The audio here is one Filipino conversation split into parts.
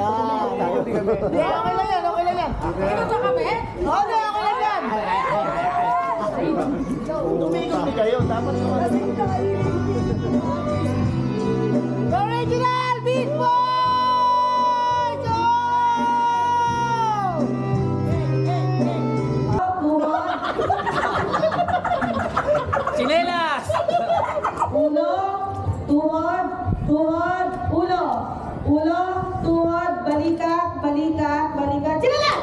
Hindi, okay lang yan, okay lang yan. Ito sa kami? Okay, okay lang yan. Tumigil din kayo, dapat naman. Original Beat Boys! Chinelas! Ulo, tuhod, tuhod, ulo. Ulo, tuhod, balikat, balikat, balikat. Sila na!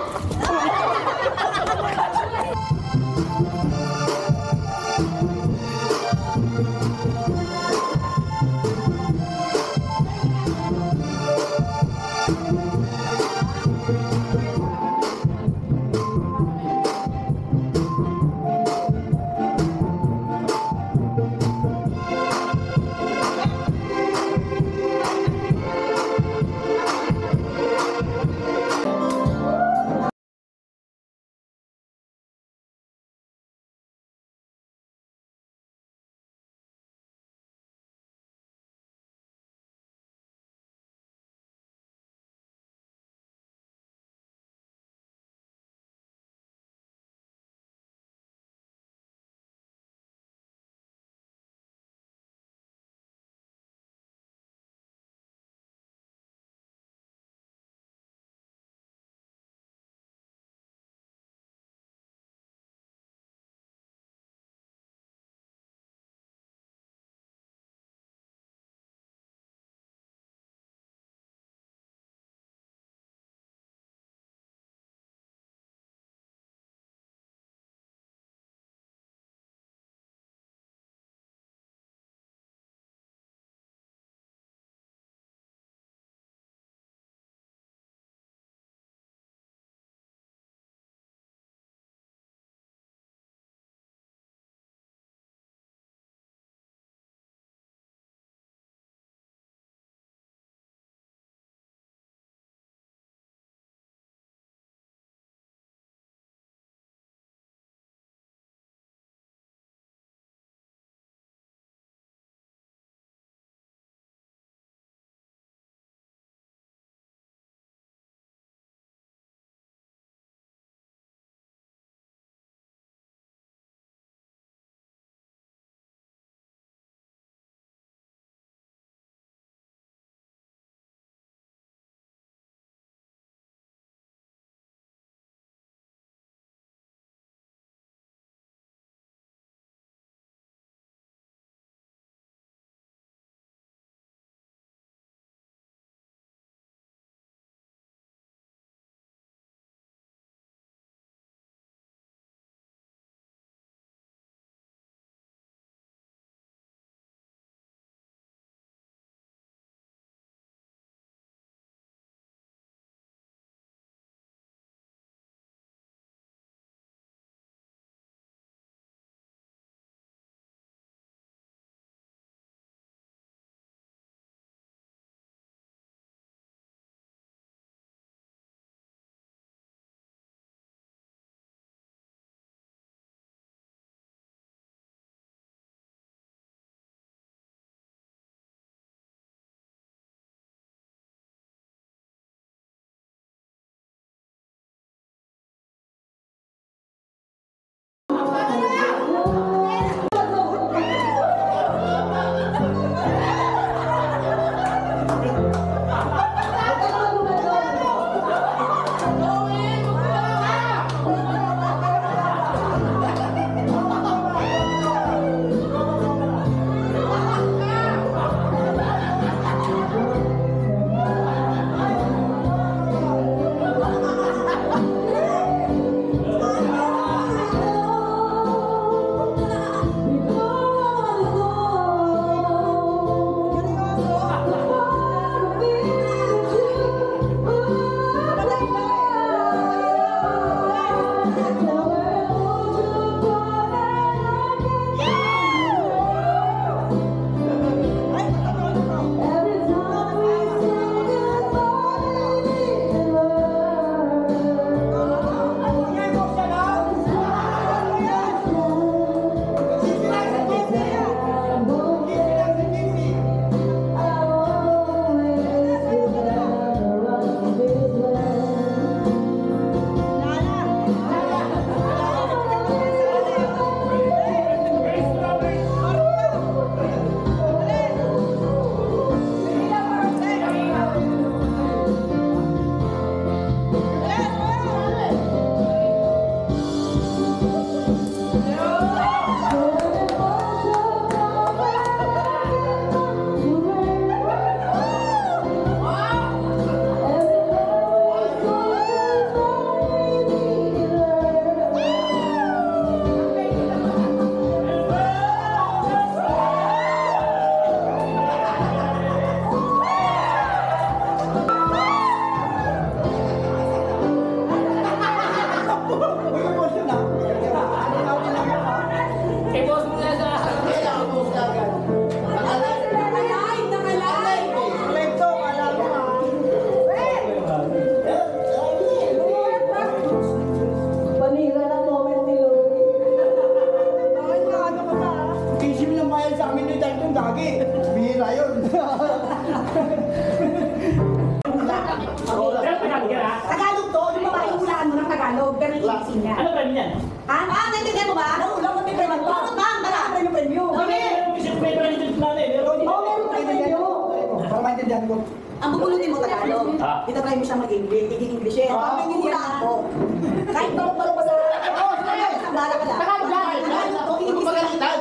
bakla. Ano ba yan? Naintindihan mo ba? Wala mo may premyo. Bakit ba? Wala ka premyo premyo. Meron kasi may president namin. Meron din. Meron premyo. Para maintindihan ko. Ang bubulutin mo Tagalog. Itatry mo siya mag-English. Magiging English eh. Parang may hulaan ako. Kahit balok-balok pa sa... Sa bala ka lang. Tagalog lang. English Magalitan.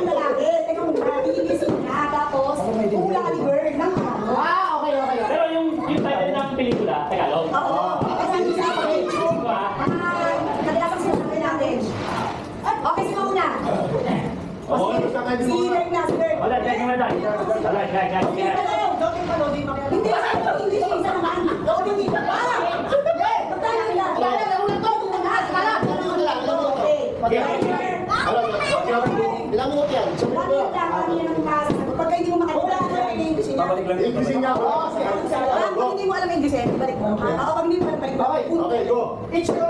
ng lalaki. Teka mo ba? English na. Tapos, hula ka ni Bird. Ng Tagalog. Okay. Pero yung title ng pelikula, Tagalog. Oo. Kasi hindi siya ako. Diba? Kadalasan sinasabi natin. Okay, sino muna? Si Bird na, si Bird. Wala, kaya naman tayo. Wala, kaya. Hindi siya English, isa naman. Hindi ba? Magtala ka lang. Ilang minuto yan? Pagka hindi mo makalimutan, English niya. English niya ako. Pag hindi mo alam English, balik mo. Ako pag hindi mo alam, balik mo. Okay, go. It's your...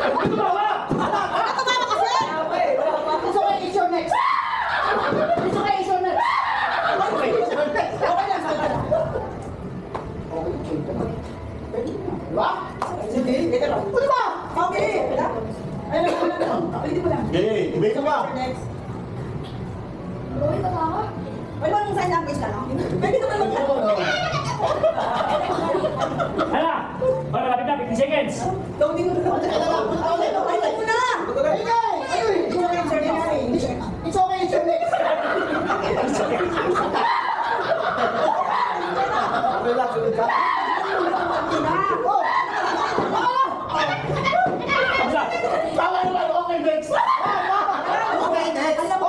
Ito ba, wala? Ako ba kasi? It's okay, it's your next. It's okay, it's your next. Okay lang, sabi ka lang. Diba? Sige, ito lang. Ano ba? Okay. Ayun, ulitin mo lang. Okay, ibig ka ba? Next. Pwede mo nung sign language ka lang? Pwede naman mag-ano. Hala! Para lapit na, 15 seconds. Loading mo na. Ayun mo na. It's okay, it's your next. Relax, relax. Basta. Tawa naman, okay, next. Okay, next. Alam mo,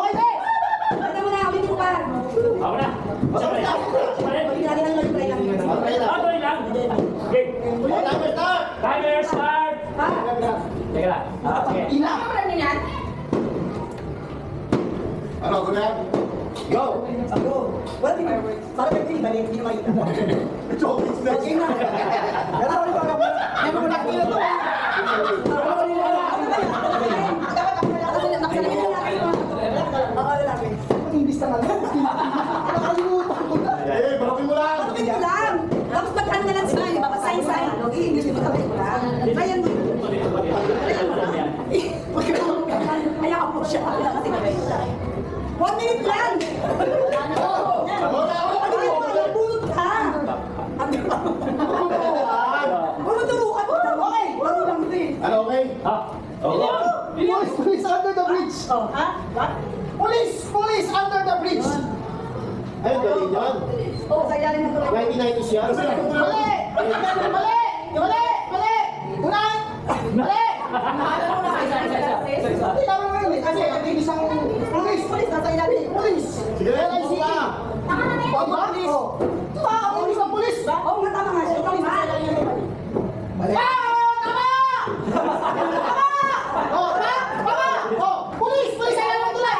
alam mo na, ulitin mo pa. Ako na. Basta pa rin. Basta pa rin. Lagi lang mag-try lang. Okay lang. Ah, tuloy lang. Okay. Timer start. Timer start. Ha? Teka lang. Okay. Ina. Ano, go na? Go. Ako. Wala din fireworks. Para may pinibalik, hindi naman kita. It's okay, it's next. Okay na. Pero ako ito ako. Hindi mo nakikita to. English na lang. Nakalimutan ko na. Eh, baratin mo lang. Tapos pag-ano na lang sila, di ba? Sign-sign. I-English mo tapos mo lang. Ayan mo. Ayaw mo siya. Kasi na 1 minute lang. Bulot ka. Turukan mo. Okay. Laro lang ito eh. Ano, okay? Ha? Okay. Police under the bridge. Oh, ha? What? Police under the bridge. Ayun, galing yan. Oh, sa ilalim ng tulay. 1990s yan. Mali! Unahan! Mali! Tama mo yun eh. Kasi ang isang police. Police, nasa ilalim. Police. Sige, LIC ka. Police. Police ang police. Oo, nga tama nga siya. Ikaw, ma. Mali. Police! Ayan lang tulad!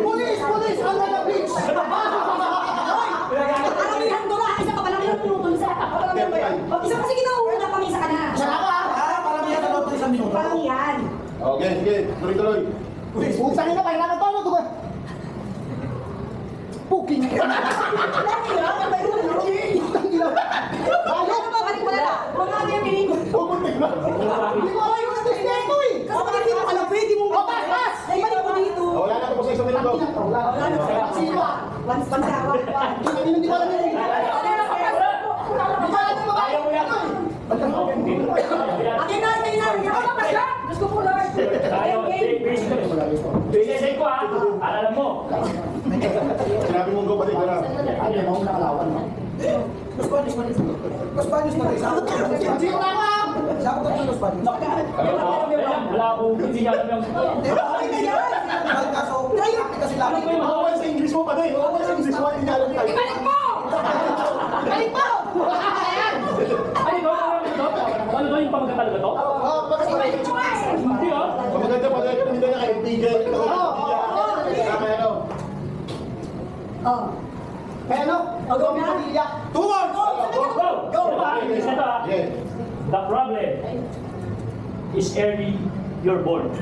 Police under the bridge. Karamihan ko na. Isa ka pa lang yung pinutol sa. Karamihan ba yan? Isa kasi kinauuna kami sa kana. Paramihan na lang isang minuto. Karamihan. Okay, sige. Tuloy-tuloy. Putsang ina, kailangan pa ano ito ba? Puking. Ano ba? Balik mo na lang. Mga ano yung piling ko. Pumuntik na. Hindi ko alam yung stage na ito eh. Kasi pag hindi mo alam, pwede mo. Pas! Ay, balik mo dito. Wala na tapos sa isang minuto. Sino ba? Once pa sa ako. Hindi ko alam yun eh. Hindi ko alam yung mga Ayaw mo yan. Akin na, akin na. Ako pa siya. Gusto ko, Lord. Ayaw. Bigay ko ha. Alam mo. Sinabi mong go, balik ka na. Ay, may mga nakalawan mo. Los Baños na tayo. Sino na ka? Sabot ang Los Baños. Wala akong hindi niya alam yung... Okay na yan. Kaso, kasi laki. Mawawal sa English mo pa din. Mawawal sa English mo. Hindi alam tayo. Ibalik mo! Balik mo! Ay, ito? Ano ba yung pamagkatalo ba to? Ibalik mo nga eh. Hindi oh. Maganda pala yung hindi na kayo. Tigil. Ano? Oh. Kaya ano? Go na. Pamilya. 2 more! Go! Go! Isa to ha. Yeah. The problem is early you're born.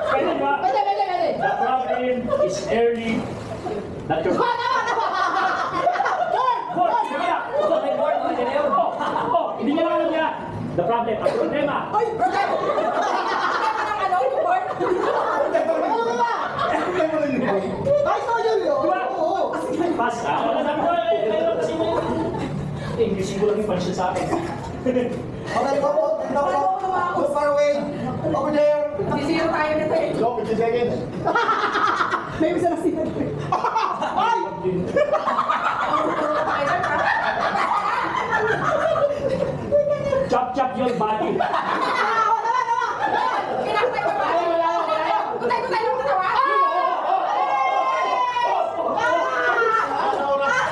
Pwede ba? The problem is early that you're born. The problem, ang problema. Ay, problema! Problema ng ano, yung board? Ano ba? Ay, so yun yun. Diba? Oo. Pass. Wala sabi ko, mayroon kasi mo. English ko lang yung pansin sa akin. Okay, go po. Go far away. Over there. Sisiro tayo nito eh. Go, 50 seconds. May isa na sila. Ay! Chop chop your body. Kinakatay ko ba? Kutay-kutay ng katawan.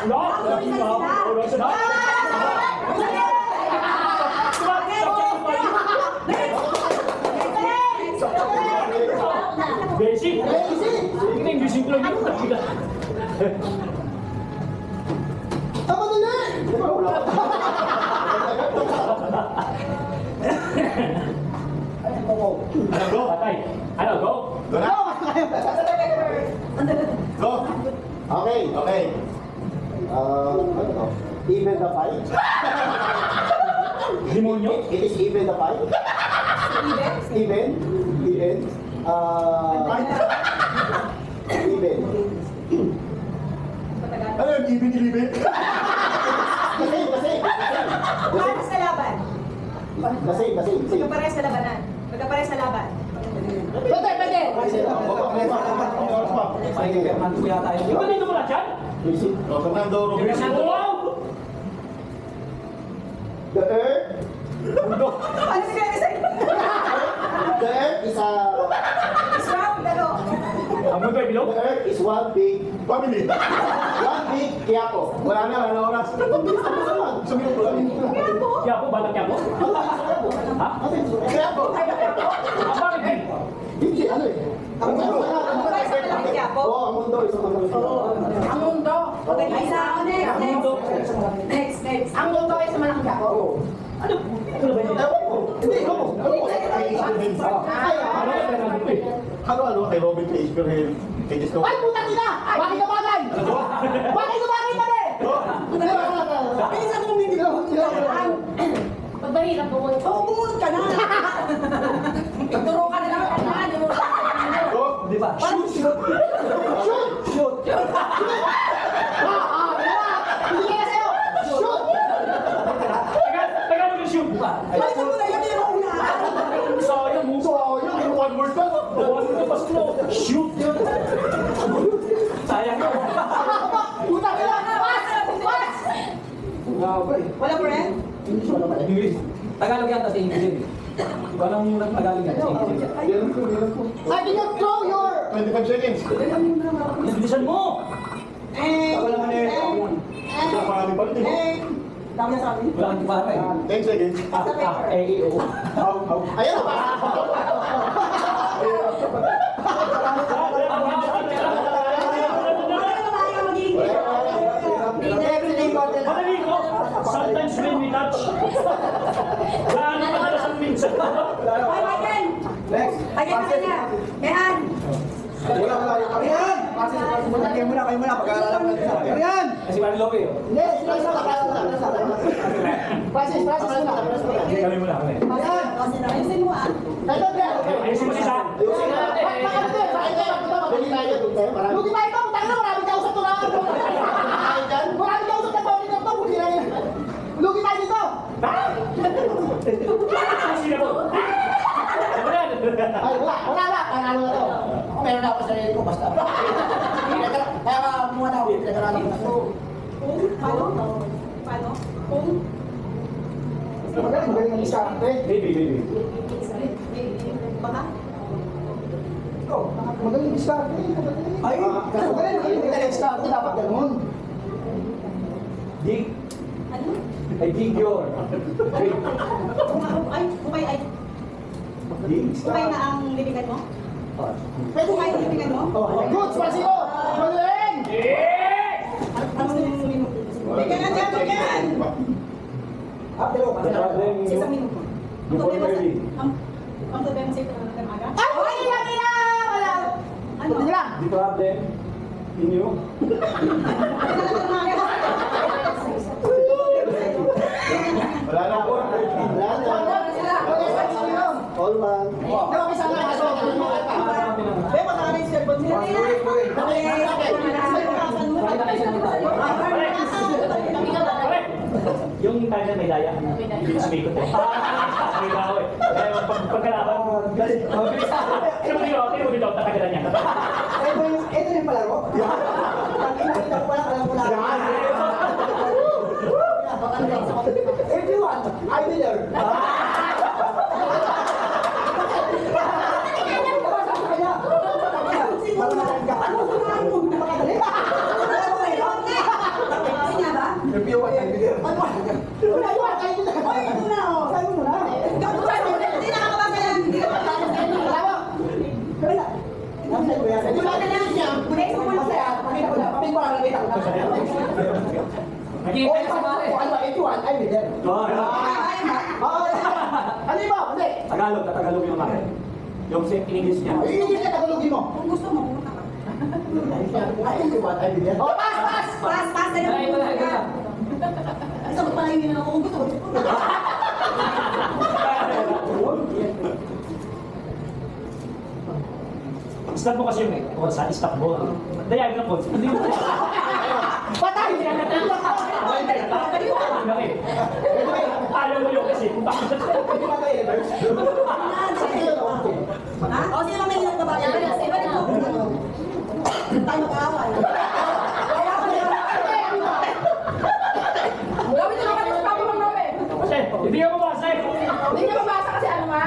No, lagi mo. Oras na. Basic. Ini English ko lang yung takiga. Tama na na. Ano go? Patay. Ano go? Go na. Go. Okay, okay. Ano to? Even the fight. Demonyo? It is even the fight. Even. Even. Even. Ano yung even? Kasi. Paano sa laban? Kasi. Magkapares sa labanan. Magkapares sa laban. Pwede, pwede. Yung ba dito mo lang dyan? Fernando Robinson. Wow! The earth. Ano sila sa'yo? The earth is a. It's round, ano? Ang mga The bilog? earth is one big family. One big Quiapo. Wala na oras. Sumigot ko lang. Kaya po, balag kaya po? Ha? Quiapo. Ah, bakit eh? Hindi, ano eh. Ang mundo. Magkakapares sa malaking Quiapo? Oo, ang mundo. Isang Ang mundo. Okay, isa. Ang mundo. Next. Ang mundo ay sa malaking ako. Ano? Ano ba yun? Ewan ko. Hindi, ikaw mo. Ano, kay Robin P. Isperhel, kay Disco. Ay, putang ina! Bakit ka bagay? Bakit ka bagay pa rin? Bilisan mo hindi ko. Pag mahirap mo muna. Oo, bumunod ka na. Ituro ka na lang ang kailangan. Di mo Go. Di ba? Shoot! Hindi kaya sa'yo! Shoot! Tagal mo yung shoot ba? Balikan mo na yan, yan ang una. Sayang mo. So, yung one word ka. Bawas mo pa slow. Shoot! Sayang mo. Putang ina! Pass! Pass! Wala pa rin? English. Tagalog yan kasi English yun. Walang Tagalog yan kasi English yan. I did not throw your... 25 seconds. Bilisan mo! Ako naman eh. Marami pa rin. Dami na sabi. Wala kang para eh. 10 seconds. A-E-O. Ayan pa. Madali ko. Sometimes when we touch. Gaano madalas ang minsan. Ay, Michael! Next. Again na niya. Yan! Wala. Ayan! Kayo muna. Pag-aaralan natin sa atin. Ayan! Kasi Manny Lope yun. Hindi, sila isa ka. Francis muna. Hindi kami muna kami. Ayusin mo ah. Ito, Bel. Ayusin mo si Sam. Ayusin natin. Dali tayo doon tayo. Marami. Lugi tayo pa, putang ina, maraming kausap to na. Maraming kausap na bawin ng pang, lugi tayo dito. Sino po? Ano yan? Ay, wala. Panalo na to. Meron na ako sa sarili ko, basta. Kaya ka muna ako, pinag-aralan ko. Paano? Kung? Magaling ang diskarte. Baby. Baka? Magaling diskarte. Ay, magaling ang diskarte. Dapat ganun. Dig. Ano? Ay, figure. Kumay na ang libigan mo? Pwede Kumay ang libigan mo? Good, Francisco! Magaling! Bigyan! Isang minuto. Yung formally. Ang problema sa ito ng kamaga? Ay, wala! Wala! Ano? Hindi lang. The problem in you. Wala na. Yung tayo na may daya. Hindi ko sumikot eh. May tao eh. Kaya pagkalaban. Sino mo dito? Tatagalan niya. Ito yung palaro? Nakita ko alam ko lang. If you want, I will learn. Review ko yan. Tagalog, Tagalog yung akin. Yung in-English niya. Kung gusto mo, pumunta ka. Oh, pass! Ay, ito na, ito na. Sagot pala yung ginagawa ko. Kung gusto mo, pumunta ka. Stop mo kasi yung sa stop mo. Diagonal po. Hindi mo. Patay! Ayaw mo yun kasi. Kung bakit. Ha? O, sino may hirap na ba? Ibalik mo. Tayo mag-aaway. Gawin nyo naman yung papa mong Noe. Kasi, hindi ka mabasa eh. Hindi niya mabasa kasi ano nga.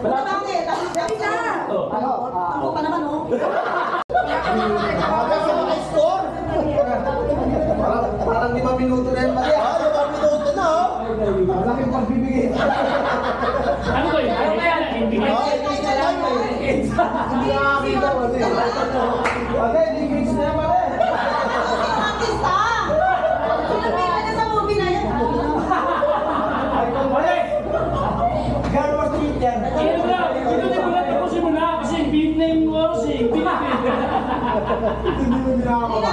Wala ba ako eh? Dami na. Ako pa naman, oh. Parang 5 minuto na yan, Maria. 5 minuto na, oh. Malaking pagbibigay. Ano ko yun? Ano kaya na? Hindi ka. Hindi nakakita mo, Maria. Maria, hindi gigs na yan, Maria. Artista! Sinabi ka na sa movie na yan. Gano'n mas tweet yan. Ito na. Tapusin mo na. Kasi beat na yung oras eh. Beat na. Hindi mo ginagawa.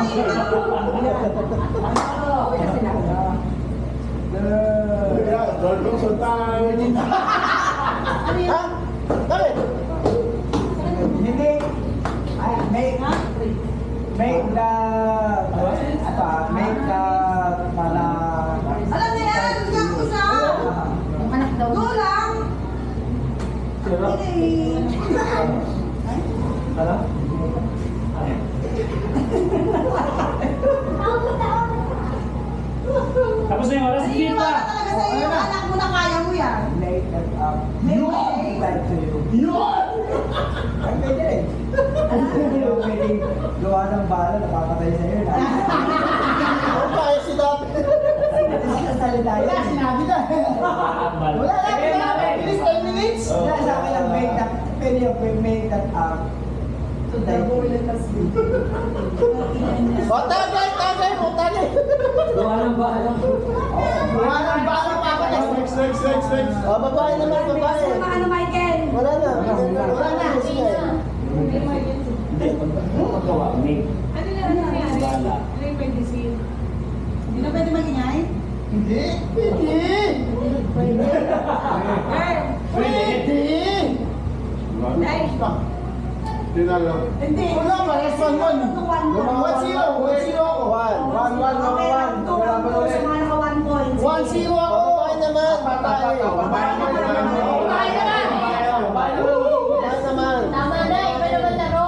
Dolphin Sultan. Ha? Bakit? Hindi. Make the para Alam niya yan, yung isa. Anak daw. Go lang. Hindi. Ano? Tapos na yung oras. Hindi Hindi pa. wala talaga sa iyo. Anak mo na kaya mo yan. make that up. Make Back to you. Yun! Ay, pwede rin. Hindi mo pwedeng gawa ng bala na papatay sa'yo. Ano kaya si Dap? Sa salita yun. Wala, sinabi na. Wala lang, bilis 10 minutes. Wala sa akin ang make that, pwede yung make that up. Tagay O, tagay mo, tagay. Gawa ng bahala. Wala nang bala pa ako. Next. O, babae naman, babae. Ano, Michael? Wala na. Wala na. Sige. Hindi. Magawa. May. Ano na nangyari? Ano yung pwede scene? Hindi na pwede mag-ingay? Hindi. Pwede. Ay, Hindi. Wala pa, last one. 1-0 ako. 1-1 Okay lang. Wala pa ulit. Sa mga naka 1 point. 1-0 ako. Babae naman. Babae naman. tama na. Iba naman laro.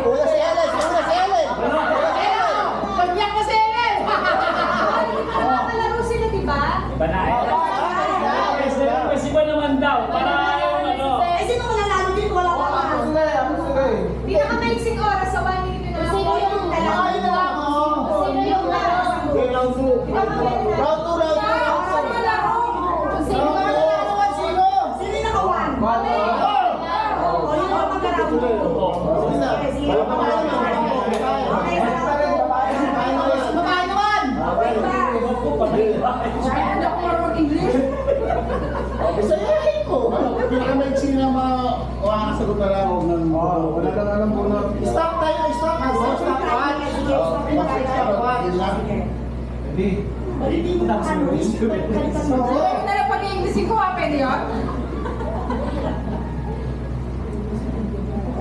Una si Ellen. Pagyak ko si Ellen! Nakalaro sila, di ba? Iba na eh. Kasi iba naman daw. Para yung ano. Eh, sino mananalo dito? Wala pa ka. Pinakamaiksing oras sa 1 minute na lang. Sino yung Babae na ako. Sino yung laro? Round 2. Round 2. Sino yung laro? Sino yung laro? Sino yung naka 1? O, yun ang magkaramo. Babae naman! Ay, hindi ako marunong mag-English. Sayahin ko. Pinakamaiksi na makakasagot na lang. Wala kang alam po na. Stop tayo. Stop. Hindi mo na Huwag na lang pag-English ko, ha? Pwede yun?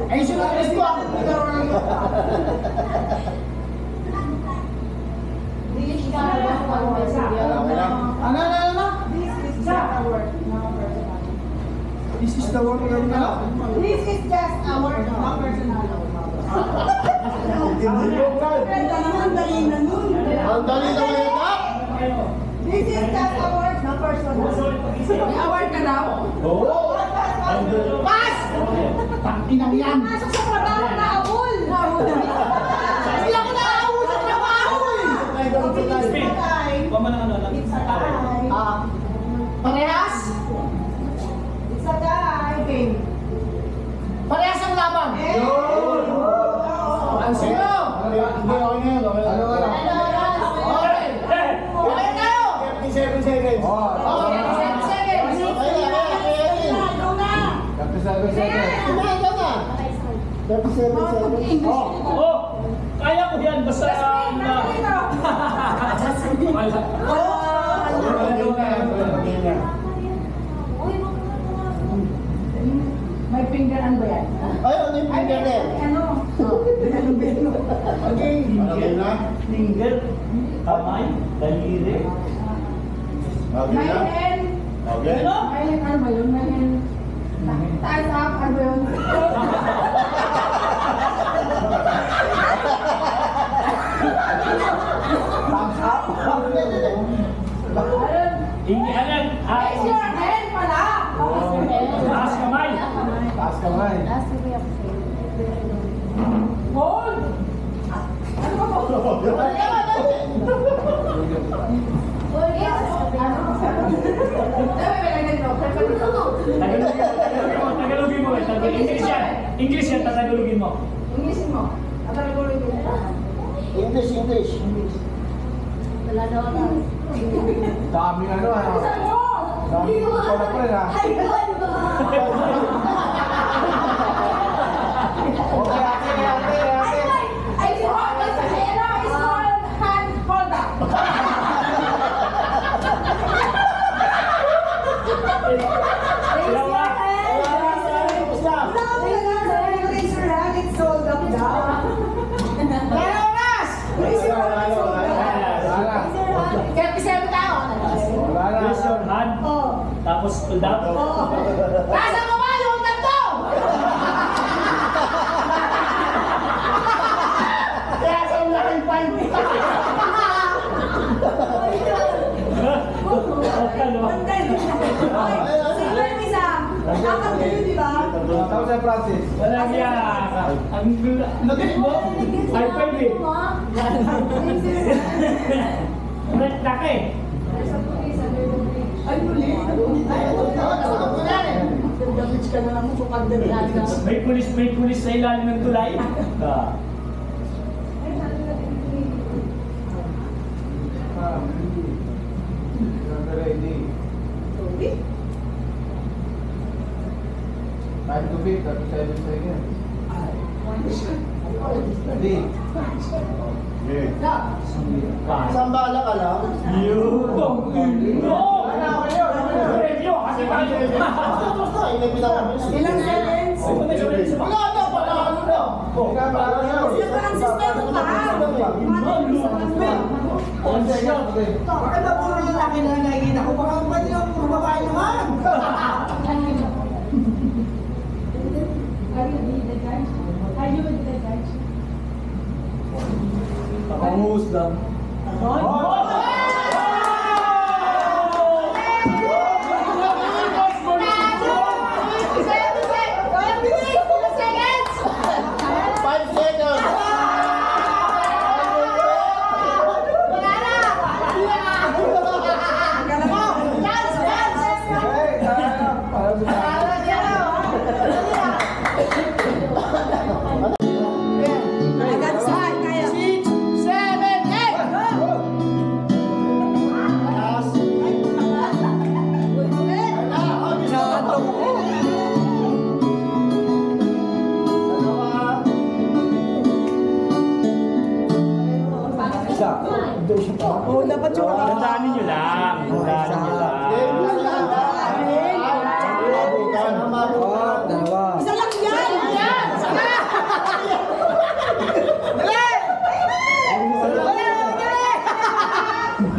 Ay, sinunod ko ako. This is the work of now. This is just our personal. Hindi ko, Brad. Ang dali na nun. Ang dali na ngayon ka. This is just our personal. May award ka daw? Oo. Pas! Tanginang yan. Pasok sa trabaho na abul. Hindi ako naaawol sa trabaho eh. Huwag mo ng ano lang. It's a guy. Parehas? It's a guy. Parehas ang laban. Ang sino? Hindi, okay na yun. Okay na. Okay. Okay tayo. 37 seconds. Okay, 7 seconds. Ano na? 37 seconds. Kumaga na. 37 seconds. Oh, kaya ko yan basta May fingeran ba yan? Ay, ano yung finger na yan? Ano? Okay. Okay na? finger, kamay, daliri. Okay May na? hand. Okay. May hand. Ano ba yun? May hand. Tied up. Ano ba yun? Thumbs up. Anan, Raise your hand pala. taas kamay. Taas kamay. Hold. Ano ba po? Tagalogin mo. English yan. English yan, tagalogin mo. Inglesin mo. English, English. Daming ano ah. Daming pala pa rin ah. Okay, ate. Ay, si Hold. Is one hand hold up. Dalawa. Raise your hand. It's sold up down. Ilang oras? Raise your hand. It's sold up. Wala na. 37 tayo. Wala na. Raise your hand. Oh. Tapos hold up. Nasa mo ba yung tatlo? Kaya sa laking five. Sige, isa. Dapat kayo, di ba? Tapos na Francis. Wala niya. Ang lagay mo. High five eh. Laki. Ay, muli. Damage ka na lang mo kung pagdala. May pulis sa ilalim ng tulay. Ah. Ready. Time to beat, 37 seconds. Ready. Okay. Ah. Saan bala ka lang? No! Review! Kasi tayo! Basta, inipita kami. Ilang seconds? Wala na, panalo na. Ikaw, parang ano? Sila pa ng sistema pa. One second. Okay. Bakit ba puro lalaki na nakikita ko? Baka pwede lang puro babae naman. Panguhusga. Hey, parang Oo, dapat yung Tandaanin nyo lang. Tandaanin nyo lang. dalawa. isa lang yan!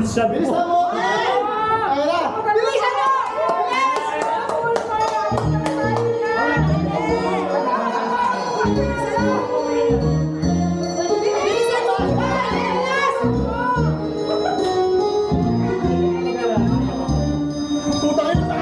Sabi Bilisan mo. mo! Ayun na! Bilisan mo! Bilisan mo! Puta kayo sa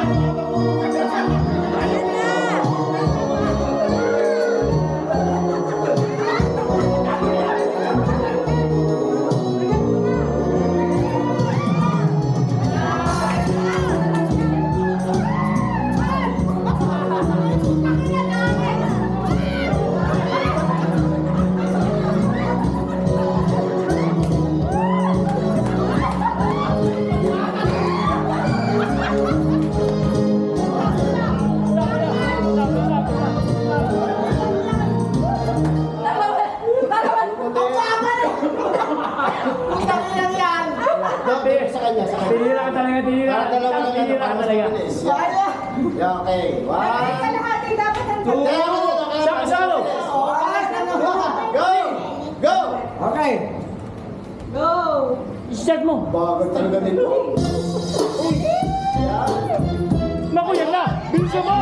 sa kanya, sa kanya. Tinira ka talaga, tinira. Para dalawa lang yan, Tinira para ka mas talaga. mabilis. Yeah, okay. One. Salo! Go! Go! Okay. Start mo. Bagal talaga nito. Naku, yan na. Bilisan mo.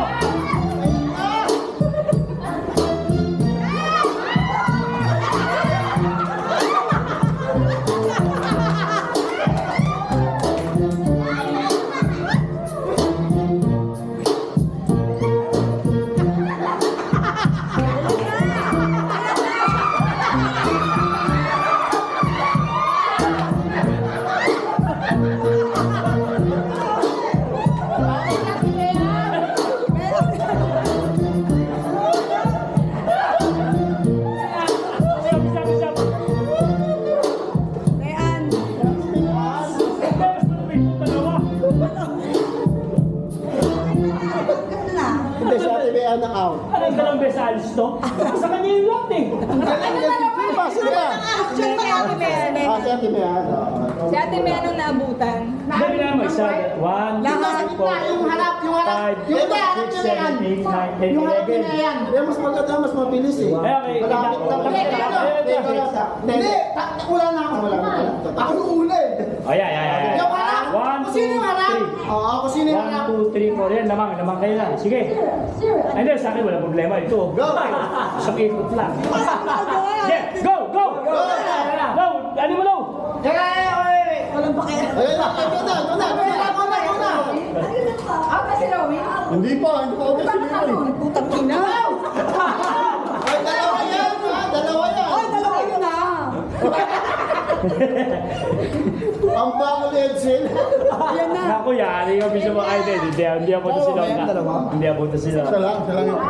Hindi, si Ate Bea ng out. Anong dalawang beses alis to? Sa kanya yung lot eh. Sino ba? Sino ba? Action kay Ate Bea. Si Ate Bea. Si Ate May anong naabutan? Dali na mo, isa. 1, 2, 3, 4, 5, 6, 7, 8, 9, 10, 11. Kaya mas maganda, mas mabilis eh. Kaya kay... Malapit lang. Hindi, wala na ako. Wala na. Ako nung una eh. Ayan, ayan, ayan. Yung harap? 1, 2, 3. Oo, ako sino yung harap? 1, 2, 3, 4. Yan, namang kayo na. Sige. Ay, hindi, sa akin wala problema. Ito. Go! Isang ikot lang. Yeah, go, go! Go! Go! Ano mo daw? Walang pakialam. Ayun na, ito na, ito na. Ako na si Rowie. Hindi pa ako kasi yun. Putang ina. Ay, dalawa yan, ha? Dalawa yan. Ay, dalawa yun na. Ang bago ni Edsel. Yan na. Naku, yari yung bisa mo. Ay, hindi ako to sila. Hindi ako to sila. Isa lang, isa lang yun.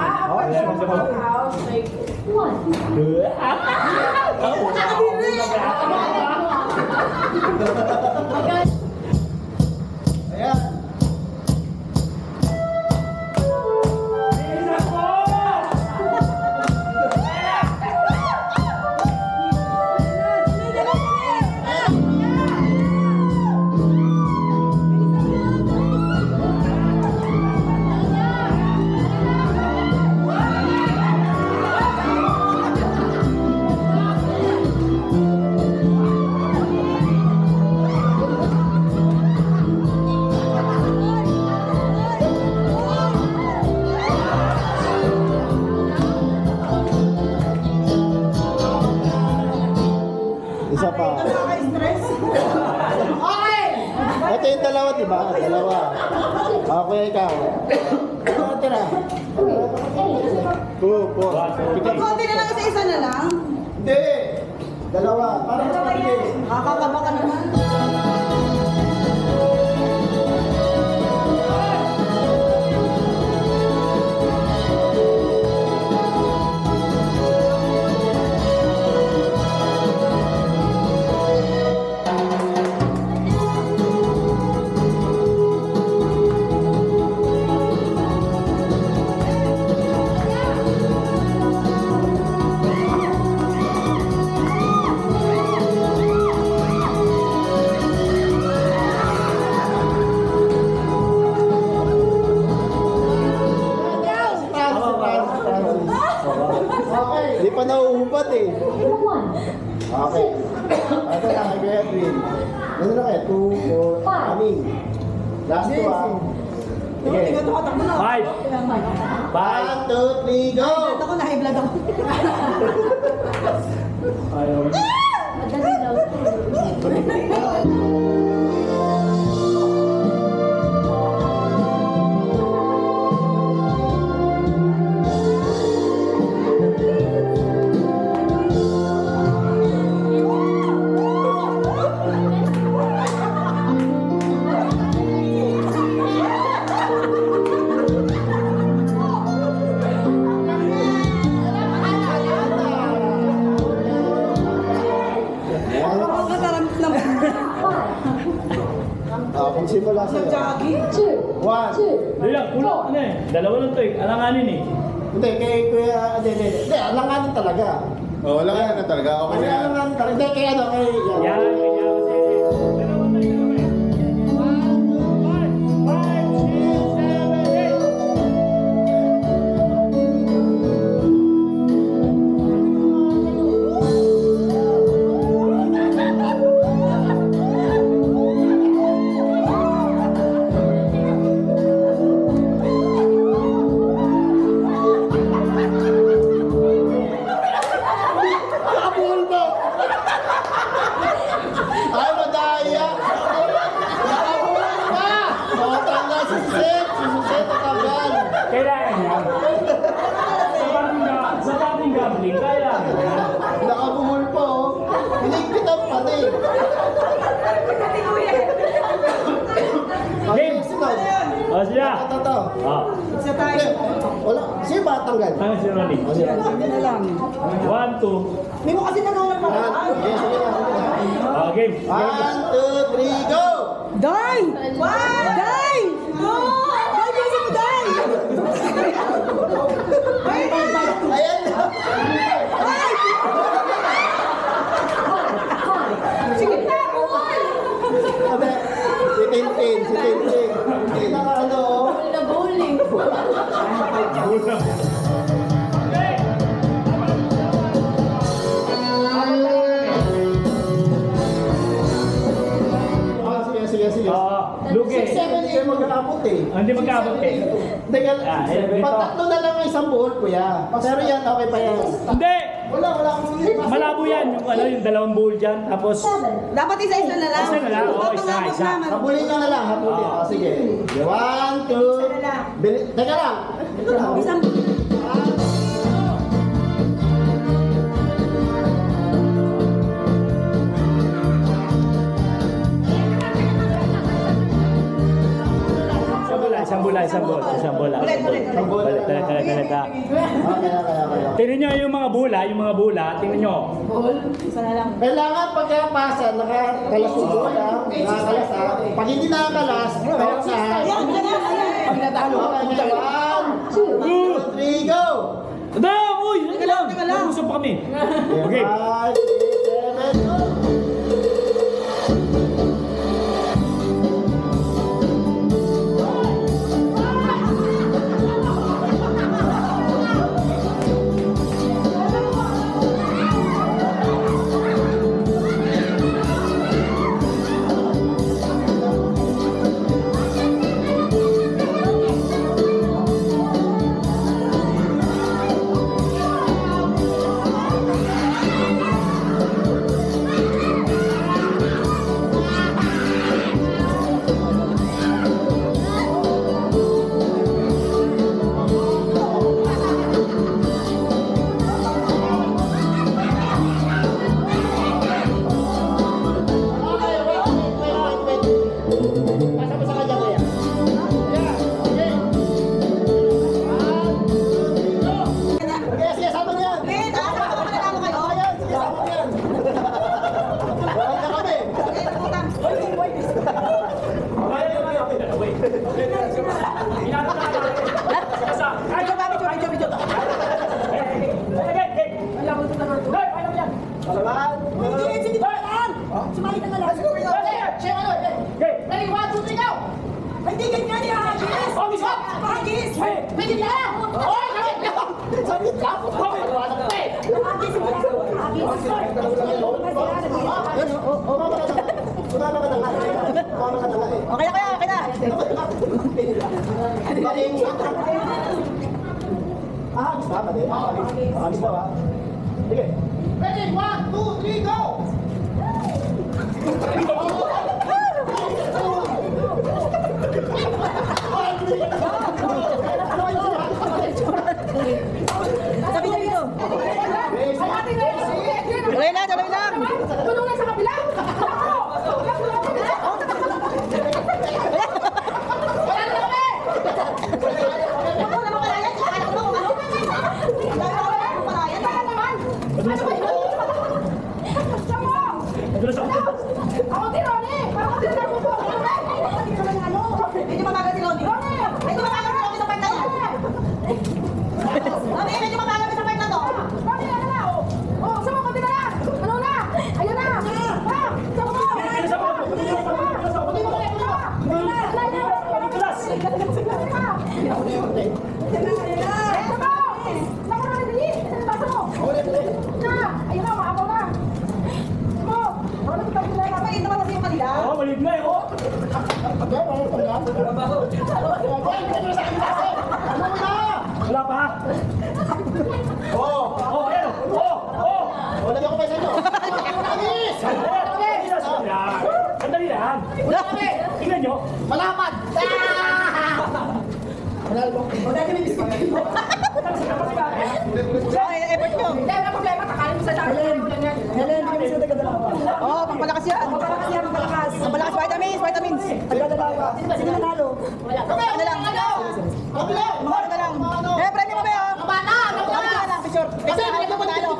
Ayan. Isa pa. Nakaka-stress. Ito yung dalawa, di ba? Dalawa. Okay, ikaw. Ano tira? 2, 4. Konti na lang isa na lang. Hindi. Dalawa. Para mas mabilis. Nakakaba ka naman. Hindi pa nauubat eh. Okay. Ito na, kay Edwin. Ano na kayo? 2, 4, amin. Last two ah. Sige. Tingnan to, katakbo na. 5. 1, 2, 3, go! Ako na, high blood ako. Ayaw. Madali daw. Ako katarang lang. Kung simula sa'yo. Jogging. 1. Hindi lang, kulang. Ano eh? Dalawa lang to eh. Alanganin eh. Hindi, kay Kuya, hindi, alanganin talaga. Oh, wala ka na talaga. Okay na yan. Alanganin talaga. Hindi, kay ano, kay... Yan, ganyan kasi. Dalawa tayo, dalawa eh. 1, 2. May mo kasi nagawa pa. Game. 1, 2, 3, go! Die! Die! Go! Die, kasi mo die! Ayan na! Sige na! Sabi, si Tintin. Kita ka ano? Na bowling. Sige. Lugi. 6, 7, 8 magkakapot eh. Hindi magkabot eh. Hindi ka, dito. pag tatlo na lang ang isang buhol, kuya. Pero yan, okay pa yan. Hindi! Wala akong Malabo yan. Yung dalawang bowl dyan. Tapos, Dapat isa-isa na lang. Isa na lang? Oo, isa. Habulin nyo na lang, habulin. Oo. Sige. 1, 2, teka lang. Isang isang bola. Balik. Kaya. Tingnan nyo yung mga bula. Tingnan nyo. isa na lang. Kailangan pagkapasa, nakakalas yung bola, nakakalas ha. Pag hindi nakakalas, kaya sa... Ayan, ayan. Pag natalo ka, 1, 2, 3, go! Tada! Uy! Teka lang. Usap pa kami. Okay. 5, 6, 7, go! Sumama ka na nga. Sumama ka na nga eh. Okay na. Alis ba? Mali. Alis ba ba? Sige. Ready? 1, 2, 3, go! Sabi na dito. Tuloy lang. Tulungan sa kabila! Ako din, Ronnie! Parang ako din na po. Medyo mabagal si Ronnie. Medyo mabagal si Ronnie sa part na to. Ronnie, medyo mabagal sa part na to. Ronnie, ano na? Oh, sama ko din na lang! Ano na? Ayun na! Ha? Sama ko! Oo, malig na eh, oh. Wala pa. Oh, ayun. Oh. Wala ako pa sa inyo. Sandali lang. Tingnan nyo. Malaman! Effort nyo. Hindi, wala problema. Kakain mo sa dami. Oo, pangpalakas yan. Pangpalakas vitamins. Pagdadalawa. Sino nanalo? Ano lang? Mahalo na lang. Premyo mo ba yun? Kabana! Picture. Kasi ano mo nanalo?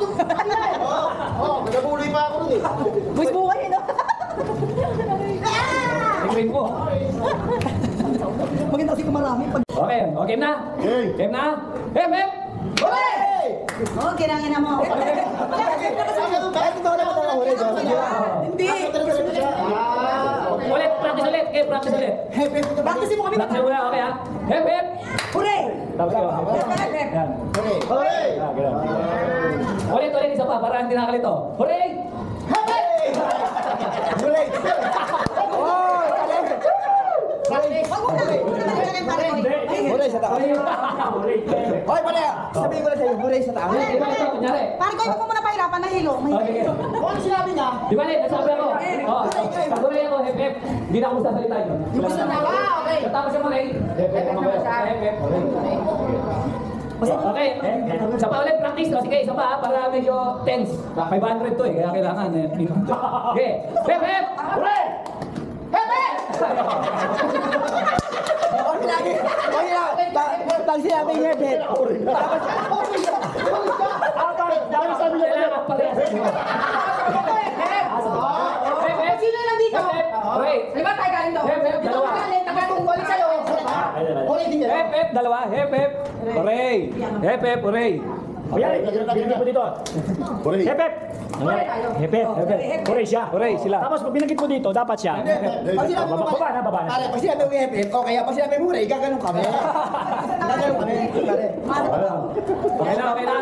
Nagabuloy pa ako nun eh. Buwis buhay, no? Tingin mo. Maganda kasi kumarami. Okay, okay na? Okay. Game na? Hep, hep! Oo, kinangin na mo. Hindi. Ulit, practice ulit. Okay, practice ulit. Practice mo kami. Practice ulit, okay ha? Hep, hep! Hooray! Tapos kayo. Yan. Hooray! Ah, ganun. Ulit, isa pa para hindi nakalito. Hooray! Hooray! Hooray sa tao. Hoy, pala! Sabihin ko lang sa'yo, buray sa tao. Di ba ito, kunyari? Parang ko mo muna pahirapan na hilo. Oh, sige. Ano sinabi niya? Di ba, Ned? Nasabi ako. Oh, pag hooray ako, hep, hep. Hindi na ako sasalita yun. Okay. Tapos yung hooray. Hep, hep, hep, hep. Okay, isa pa ulit practice. O, sige, isa pa ha, para medyo tense. 500 to eh, kaya kailangan eh. Okay, hep, hep! Hooray! Pag sinabing herbet, Kailangan parehas. Hep, hep! Sino nandito? Hooray! Di ba tayo galing doon? Hep, hep, dalawa. Nakatungkol sa'yo. Hep, hep, dalawa. Hep, hep. Hooray! Hep, hep, hooray! Kuya, binigit mo dito. Hooray! Hep, hep. Hep, hep. Hooray siya. Hooray, sila. Tapos pag binigit mo dito, dapat siya. Baba na. pare, pag sinabi mo herbet, o kaya pag sinabi mo huray, gaganon kami. Gaganon kami, pare. Okay na, okay na.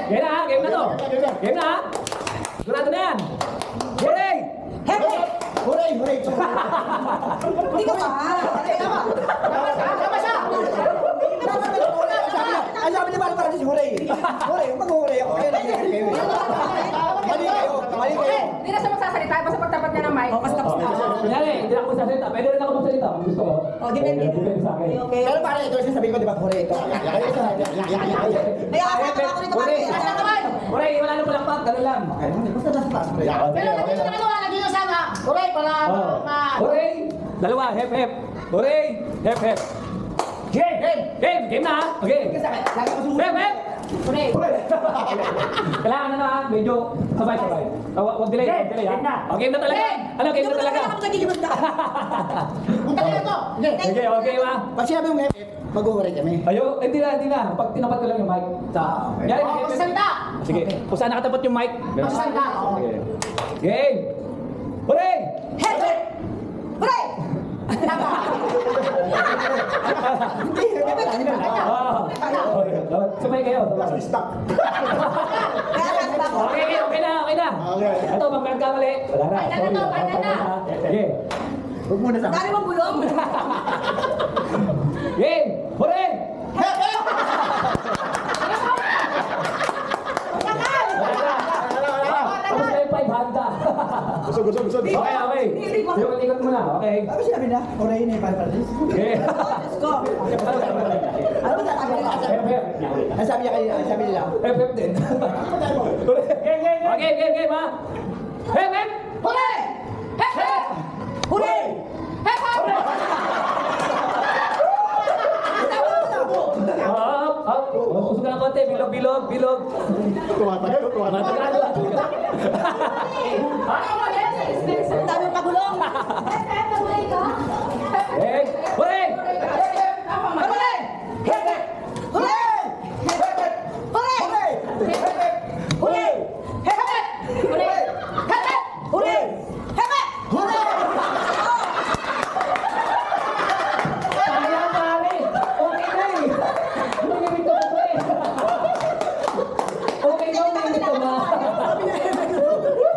Game na ha, game na to. Game na ha. Sigurado na yan. Hooray! Huray, huray. Hindi ka pa. Tama siya! Ang sabi niya para si huray. Huray, mag-huray ako. Kaya nagiging kayo. Mali kayo, mali kayo. Hindi na siya magsasalita. Basta pagtapat niya ng mic. O, kasi tapos na. Kunyari, hindi na ako magsasalita. Pwede rin ako magsalita. kung Gusto ko. O, depende. Depende sa akin. Okay. Pero para ito, sasabihin ko, di ba, huray ito. May aasahan ako nito pare. Hooray, wala na palakpak. Ganun lang. Basta nasa taas, huray. Pero nandito na ano, nandito sana. Hooray, para Hooray! Dalawa, hep, hep. Hooray! Hep, hep. Game! Game! Game na ha? Okay. Hep, hep! Hooray. Kailangan na ha? Medyo sabay-sabay. Huwag delay, huwag delay ha? Game na. O, game na talaga. Ano, game na talaga? Ako nagigibad na. Punta na ito. Okay, okay ha? Pag sinabi mo herbet, mag-huray kami. Ayo, hindi na. Pag tinapat ko lang yung mic. Yari, Oh, hep, hep. magsalita. Sige, kung saan nakatapat yung mic. Magsalita. Sige. Game! Hooray! Herbet! Hooray! Sabay kayo. Stop. Kaya kasi ako. Okay na. okay na. Okay. Ito, pag nagkamali. Wala na. Kaya na to, kaya na. Sige. Huwag muna sa... Dami mong bulong. Game! Hooray! Kamusta yung 500? Busog. Okay. Ikot mo na, okay? Ano sinabi na? Oray na yung palapalis. Okay. Diyos ko. Ano ba sabi nila? Ang sabi niya kanina, ang sabi nila. FF din. Game, ha? FF! Hooray! Hep, hep! Hooray! Hep, hep! Up. Usog ka ng konti. Bilog. Tumatagal. Matagal. Ang dami mong pagulong. Hey! Hooray! Hooray! Hooray! Hooray! Hooray! Hooray! Hooray! Kaya pare! Okay na eh! Lumimit ko pa eh! Okay na, lumimit ko na!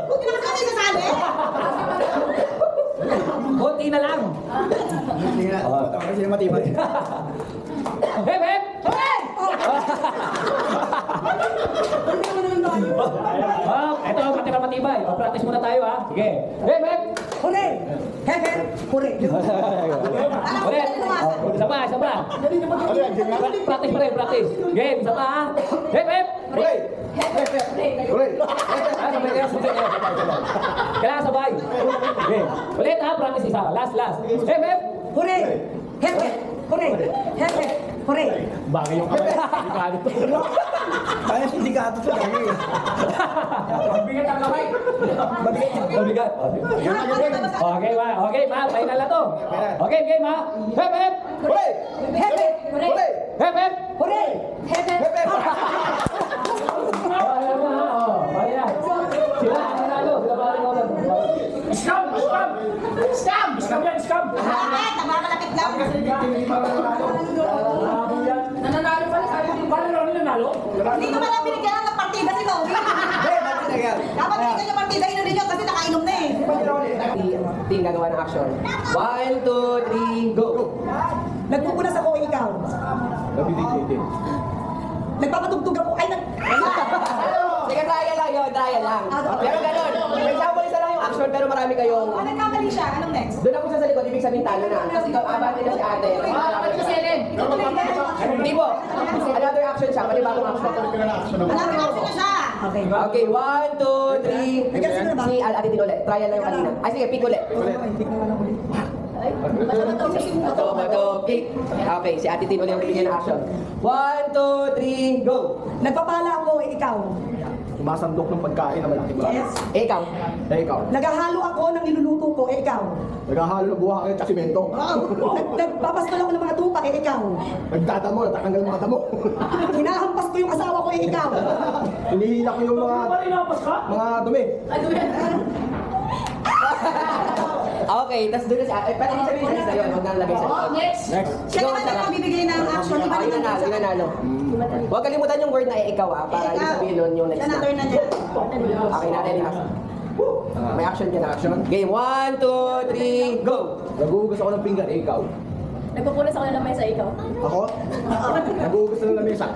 Huwag na kami sasali. Konti na lang! Hindi nga. Kasi yung matibay. Hep, hep! Ito, matibay. Practice muna tayo ha. Sige. Hep, hep! Hooray! Hep, hep! Hooray! Ulit! Isa pa. Practice pa rin, practice. Game, isa pa ha. Hep, hep! Oray! Oray! Sabay kayo. Kailangan sabay. Okay. Ulit ha, practice isa. Last. Hep, hep! Hooray! Hep, hep! Hooray! Hep, hep! Hooray! Bagay yung kamay. Kaya sindikato sa lagi. Mabigat ang kamay. Mabigat. Okay, ma. Final na to. Okay, game ha. Hep, hep! Oray! Hep, hep! Oray! Hep, hep! Hooray! Hep, hep! Ayan. Sila ang nanalo. Sila ba rin ako? Scam! Malapit lang. Nananalo pala, sabi din. Hindi ko man lang binigyan ng partida si Kobe. Dapat binigyan yung partida, inunin nyo kasi nakainom na eh. Team gagawa ng action. 1, 2, 3, go! Nagpupunas ako, ikaw. Nagpapatugtog ako. Ay, Sige, trial lang yun, trial lang. Pero ganun, may example isa lang yung action pero marami kayong... nagkamali siya. Anong next? Doon ako sa likod, ibig sabihin talo na. Kasi ikaw abante na si ate. Hindi po. Another action siya, panibagong action. Malapit action na siya. Okay. Okay, 1, 2, 3. Si Ate Tin ulit. Trial lang yung kanina. Ay, sige, pick ulit. Bato, pick. Okay, si Ate Tin ulit yung bibigyan ng action. 1, 2, 3, go! Nagpapala ako, ikaw. Sumasandok ng pagkain na malaki ba? Yes. Ikaw. Ikaw. Naghahalo ako ng niluluto ko, ikaw. Naghahalo ng buha kayo sa simento. Nagpapastol ako ng mga tupa, ikaw. Nagtatamo, natatanggal mga tamo. Hinahampas ko yung asawa ko, ikaw. Hinihila ko yung mga dumi. Okay, tapos doon na si ate. Pwede sabihin sa isa yun, huwag nang lagay sa likod. Next! Siya naman ang magbibigay ng action. Di ba Yun naman nanalo, yun nanalo. Huwag kalimutan yung word na ikaw para ibig sabihin nun yung next Siya na na. turn na niya. Okay, natin yung action. May action ka na. Action? Game 1, 2, 3, go! Naguhugas ako ng pinggan, ikaw. Nagpupunas ako ng lamay sa ikaw. Ako? Naguhugas na ng lamesa.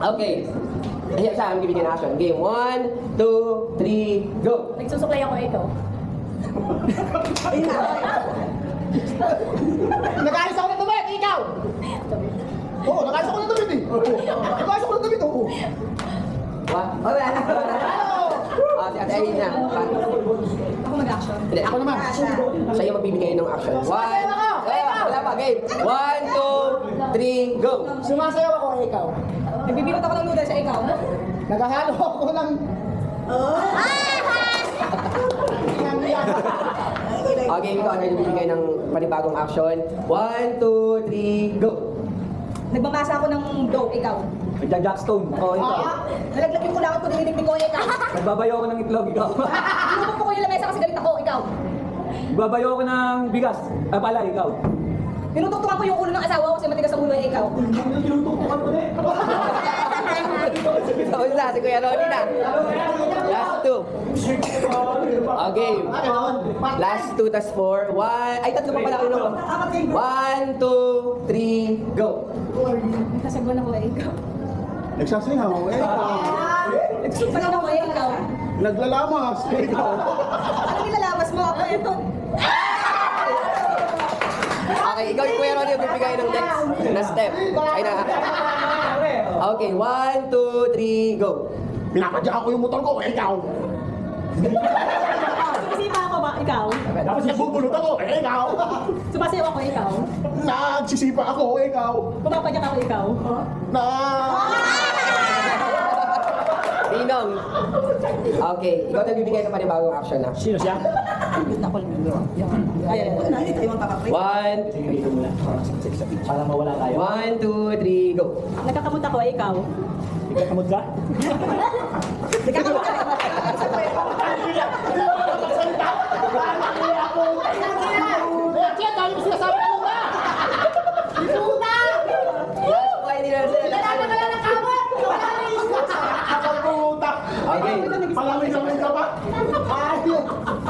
Okay. Ayan siya, ang bibigyan ng action. Game 1, 2, 3, go! Nagsusuklay ako ikaw. Nag-ayos ako ng damit, ikaw! Oo, nag-ayos ako ng damit eh. Nag-ayos ako ng damit, oo. What? Oh, wala na. Si ate Aileen na. Ako mag-action. Hindi, ako naman. Siya yung magbibigay ng action. 1, wala pa, game. 1, 2, 3, go! Sumasayaw ako, ikaw. Nagbibirot ako ng noodles sa ikaw. Naghahalo ako ng... Okay, ikaw ano yung bibigay ng panibagong action. 1, 2, 3, go! Nagmamasa ako ng dough, ikaw. Nagja-jackstone. Oh, ikaw. Nalaglag yung kulawat ko, dinidigdig ko, ikaw. Nagbabayo ako ng itlog, ikaw. Pinupok ko yung lamesa kasi galit ako, ikaw. Nagbabayo ako ng bigas. Pala, ikaw. Pinutuktukan ko yung ulo ng asawa ko kasi matigas ang ulo, ikaw. si Kuya Ronnie na. Last two. Okay. Last two, tas four. One. Ay, tatlo pa pala kayo. 1, 2, 3, go. Kasagot ako eh, ikaw. Nagsasayaw, eh. Pagod ako eh, ikaw. Naglalamas, eh. Anong ilalabas mo? Ako ito. Okay, ikaw yung Kuya Ronnie yung bibigay ng next na step. Ay na. Okay, 1, 2, 3, go. Pinapadya ako yung motor ko, eh, ikaw. Sumisipa ako ba, ikaw? Tapos nagbubulot ako, eh, ikaw. Sumasayaw ako, ikaw. Nagsisipa ako, eh, ikaw. Pumapadyak ako, ikaw. Na... Ninong. Okay, ikaw tayo bibigay ng panibagong action na. Sino siya? Hindi tayo magpapapray. 1, Para mawala tayo. 1, 2, 3, go. Nagkakamot ako, ikaw. Ikakamot ka? Last point nila sila. Okay. Palamig-lamig ka pa?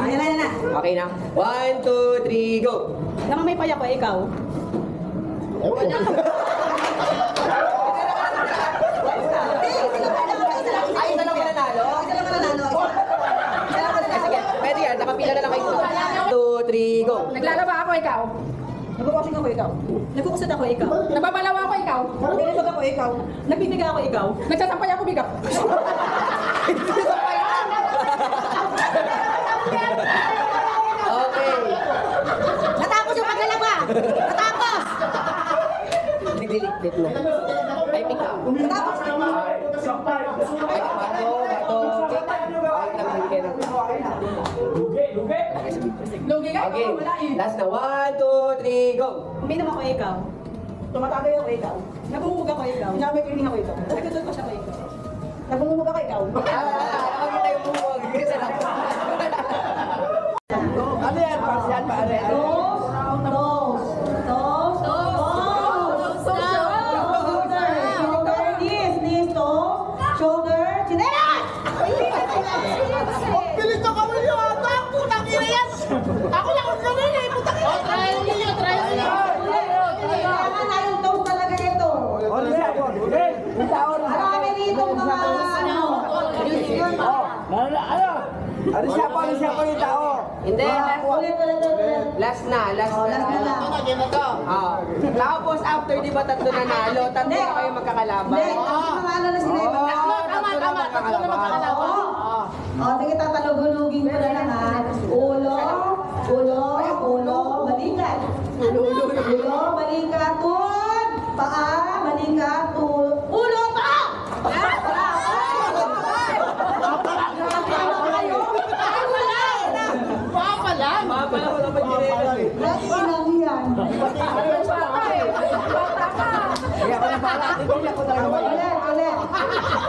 Yan na. Okay na. 1, 2, 3, go. Namamaypay ako, ikaw. Ay, isa lang ba nanalo? Sige, pwede yan. Nakapila na lang kayo. 1, 2, 3, go. Naglalaba ako, ikaw. Nagwawashing ako, ikaw. Nagkukusot ako, ikaw. Nababalaw ako, ikaw. Nililog ako, ikaw. Nagbibiga ako, ikaw. Nagsasampay ako, bigap. Okay. Natapos yung paglalaba! Natapos! Nagdiligpit na. Ay, ikaw. Natapos! Ay, bato. Ay, nabigay na. Lugi, lugi. Lugi ka, Okay, ikaw wala eh. last na. 1, 2, 3, go. Uminom ako, ikaw. Tumatagay ako, ikaw. Nabungug ako, ikaw. Sinamay cleaning ako, ikaw. Nagkutol ko siya ko, ikaw. Nabungumog ako, ikaw. Nakakita yung bumuwag. Isa lang. Ano yan? Partial pa, ano yan? Pilit na kami niyo, ata! Putang ina yan! Ako lang ang ganun, eh! Putang ina! Try niyo, try niyo! Ano siya po? Yung tao na. Ano siya po? Ano siya po yung tao? Hindi. Last na. Last na. Tapos after, di ba tatlo nanalo? Tatlo na kayo magkakalaban. Tatlo na magkakalaban. Sige, tatalog-hulugin ko na lang ha. Ulo, balikat. Ulo, balikat, tun. Paa, balikat, tun. Ulo, paa! Wala pa dyan. Lagi inang yan. Kaya ako na pala. Hindi ako talaga ba? Ulit.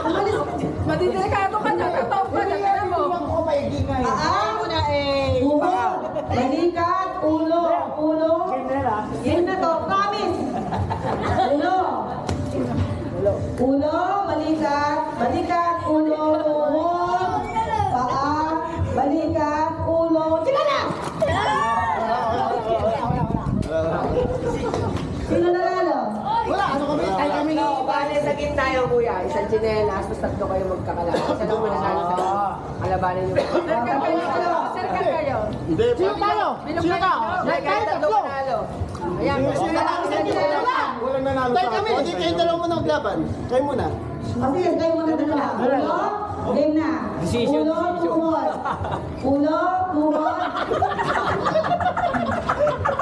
Umalis. Madidelikado ka dyan. Katawag ka dyan. Tignan mo. Paa, tuhod, balikat, ulo. Yan na to, promise. Ulo, balikat, ulo, tuhod, paa, balikat, ulo. Sila na! Sino nanalo? Ay, kami ni Bale sa gitna yung kuya. Isang chinelas, tapos tatlo kayo magkakalaban. Isa lang mananalo sa kalabanan nyo. Circle kayo. Hindi, sino tayo? Sino ka? Kahit tatlo manalo. Ayan, Walang nanalo sa ako. Hindi, kayo dalawa mo naglaban. Kayo muna. Sige, kayo muna dalawa. Ulo, game na. Ulo, tuhod.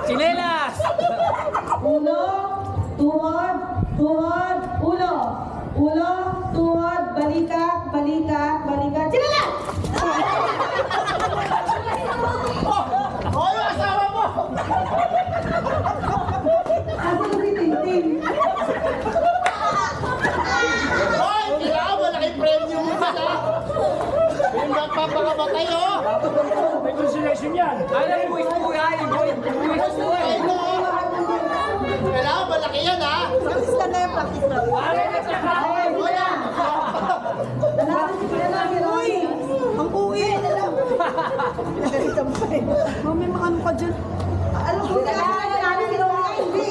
Sinelas! Ulo, tuhod, ulo. Ulo, tuhod, balikat. Sila na! Oh, yung asawa mo! Ako si Tintin. Ay, kailangan malaking premium mo sa. Yung magpapakabatay, oh! May consolation yan. Ay, boys, kuya. Boys. Ay, no! Kailangan malaki yan, ha? Practice ka na yung practice na. Ay, Okay, muna. Mami, makano ka dyan? Alam ko sila, namin si Rory ay hindi.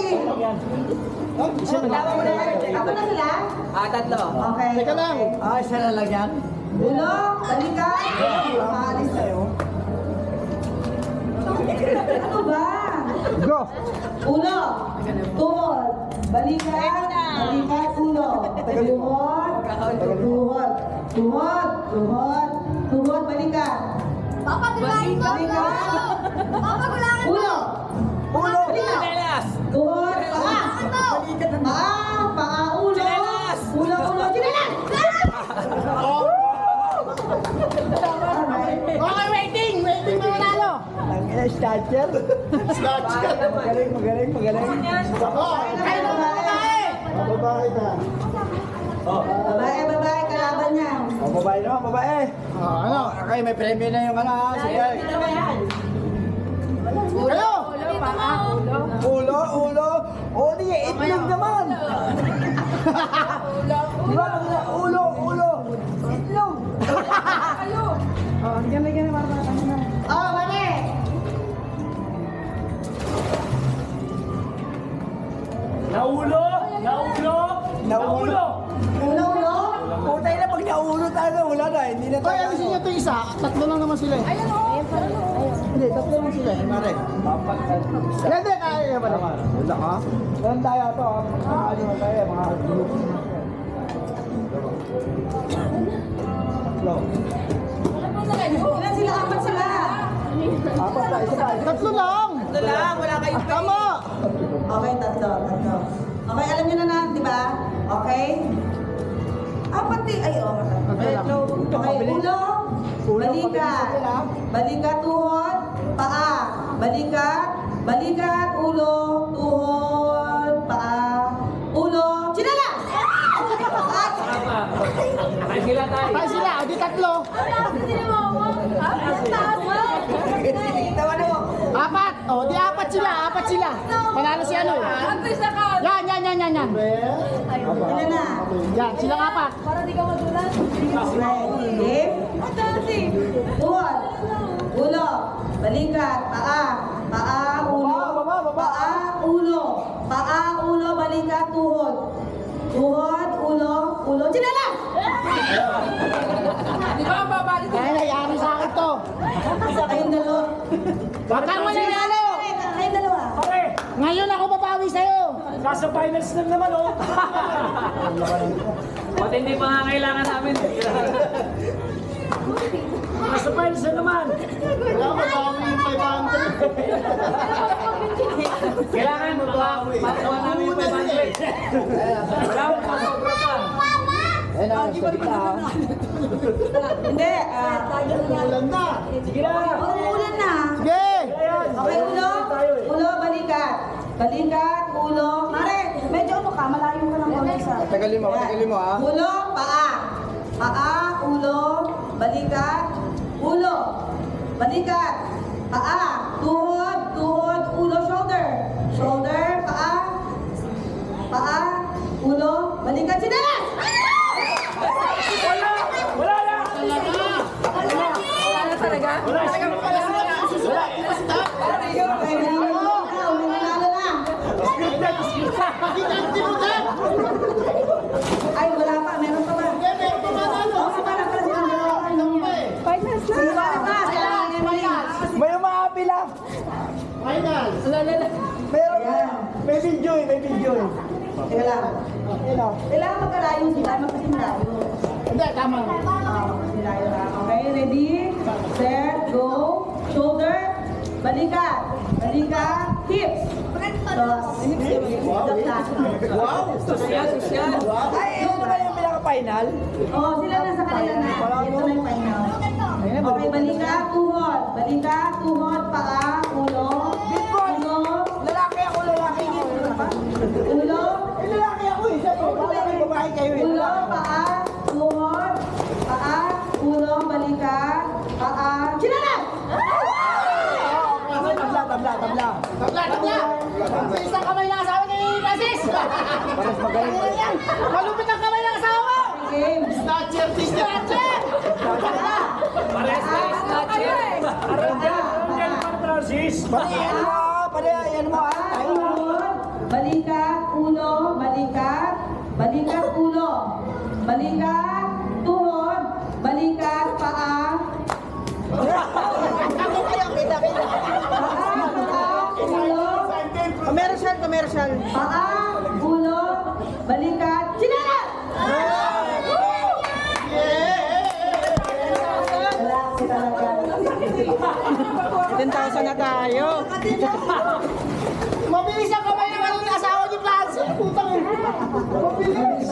Ako na sila? Tatlo. Okay. Teka lang. Isa na lang yan. Ulo, balikan. Maalis tayo. Ano ba? Go. Ulo, tuhod, balikan, balikan, ulo. Tuhod, tuhod, tuhod, tuhod, tuhod, balikan. Balikan. Ulo. Ulo. Balikan. Tuhod, paa. Paa, paa, ulo. Ulo, ulo, chinelas. Okay, waiting mo nalo. Ang snatcher. Snatcher. Magaling, magaling, magaling. Kayo na babae. Babae na. Babae, babae, kalaban niya. Babae naman, babae. Ano? Okay, may premyo na yung ano. Sige. Kayo. Ulo, ulo. O, di, itlog naman. Diba, ulo, ulo. Itlog. Oh, ganyan, marami na. Oh, mami. Naulo! Naulo! Naulo. Ulo, ulo. Putay na, pag naulo tayo, wala na. Hindi na tayo. Kaya ayusin niyo ito isa. Tatlo lang naman sila. Ayun o. Hindi, tatlo lang sila. Mare. Hindi, kaya ba naman? Wala ka? Meron tayo ito. Ano na tayo, mga group. Tatlo. Ilan sila? Apat sila. Apat na, isa pa. Tatlo lang. Tatlo lang, wala kayo. Tama. Okay, tatlo. Okay, alam niyo na, di ba? Okay? Apat eh. Ay, oh, okay, ulo. Balikat. Balikat, tuhod. Paa. Balikat. Balikat, ulo. Tuhod. Paa. Ulo. Chinala! Ay sila tayo. Kaya sila. O di tatlo. Apat. O di apat sila. Apat sila. Panalo si ano. Yan. Ilan na? Yan. Silang apat. Okay. Tuhod. Ulo. Balikat. Paa. Paa. Ulo. Paa. Ulo. Paa. Ulo. Balikat. Tuhod. Tuhod. Ulo. Ulo. Chinala! Kaya nangyari sa akin to. Kayong dalawa. Wag kang mananalo. Kayong dalawa. Okay! Ngayon ako babawi sa'yo. Nasa finals na naman oh! Pati hindi pa nga kailangan namin. Nasa finals na naman! Wala ko bawi yung 500. Kailangan makakuha namin yung 500. Wala mo pasobra pa. Ayun na, sa gitna. Hindi. Ulan na. Sige na! Umuulan na. Sige. Okay, ulo. Ulo, balikat. Balikat, ulo. Mare, medyo ano ka, malayo ka lang konti sa... Tagalin mo ha. Ulo, paa. Paa, ulo, balikat, ulo. Balikat, paa, tuhod, tuhod, ulo, shoulder. Shoulder, paa. Paa, ulo, balikat, sinelas! Wala na! Wala na talaga? Wala! Okay, nanalo na. Ay, wala pa. Meron pa ba? Oo, para silang dalawa kayo. Sige, wala pa. Kailangan niya malinis. May umaapi lang. Final. Meron pa. May video eh, may video eh. Teka lang. Ayun o. Kailangan magkalayo sila. Magkasilayo. Hindi, tama. Magkasilayo na. Okay, ready? Set, go. Shoulder. Balikat. Balikat. Hips. So, hips. Wow! Sosyal. Ay, yun naman yung pinaka-final. Oh, sila na sa kanila na. Ito na yung final. Okay, balikat, tuhod. Balikat, tuhod, paa, ulo. Ulo. Lalaki ako, lalaki. Ulo. Lalaki ako eh. Sabi ko, lalaki, babae kayo eh. Ulo, paa, tuhod, paa, ulo, balikat, paa. Chinalas! Tabla. Sa isang kamay ng asawa ni Francis. Mas magaling. Malupit ang kamay ng asawa. Game. Snatcher. Pares na snatcher! Aral dyan! Francis! Ano mo ah? Tuhod, balikat, ulo, balikat, balikat, ulo, balikat, tuhod, balikat, paa, Commercial. paa, ulo, balikat, sinala! 10,000 na tayo. Mabilis ang kamay naman yung asawa ni Francis. Putang ina. Mabilis.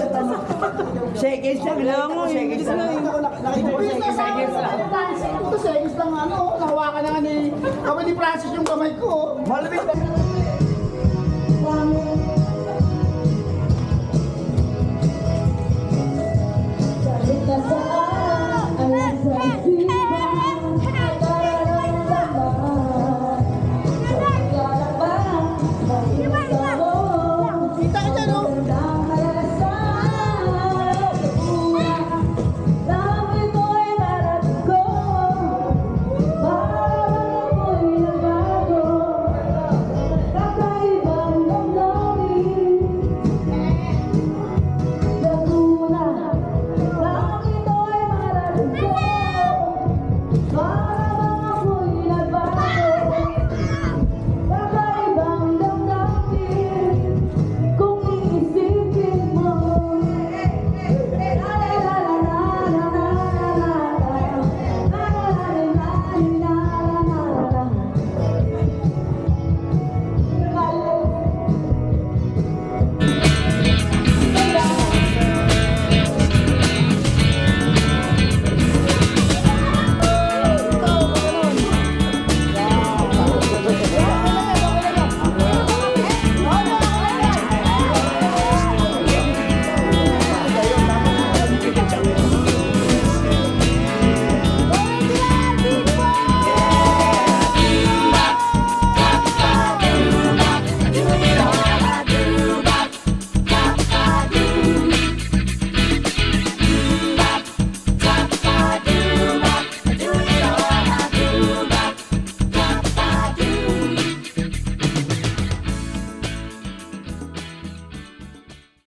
Seconds lang lang. Seconds lang. Mabilis na asawa ni Francis. Puto seconds lang ano. Nahawakan na nga ni kamay ni Francis yung kamay ko. Malapit na.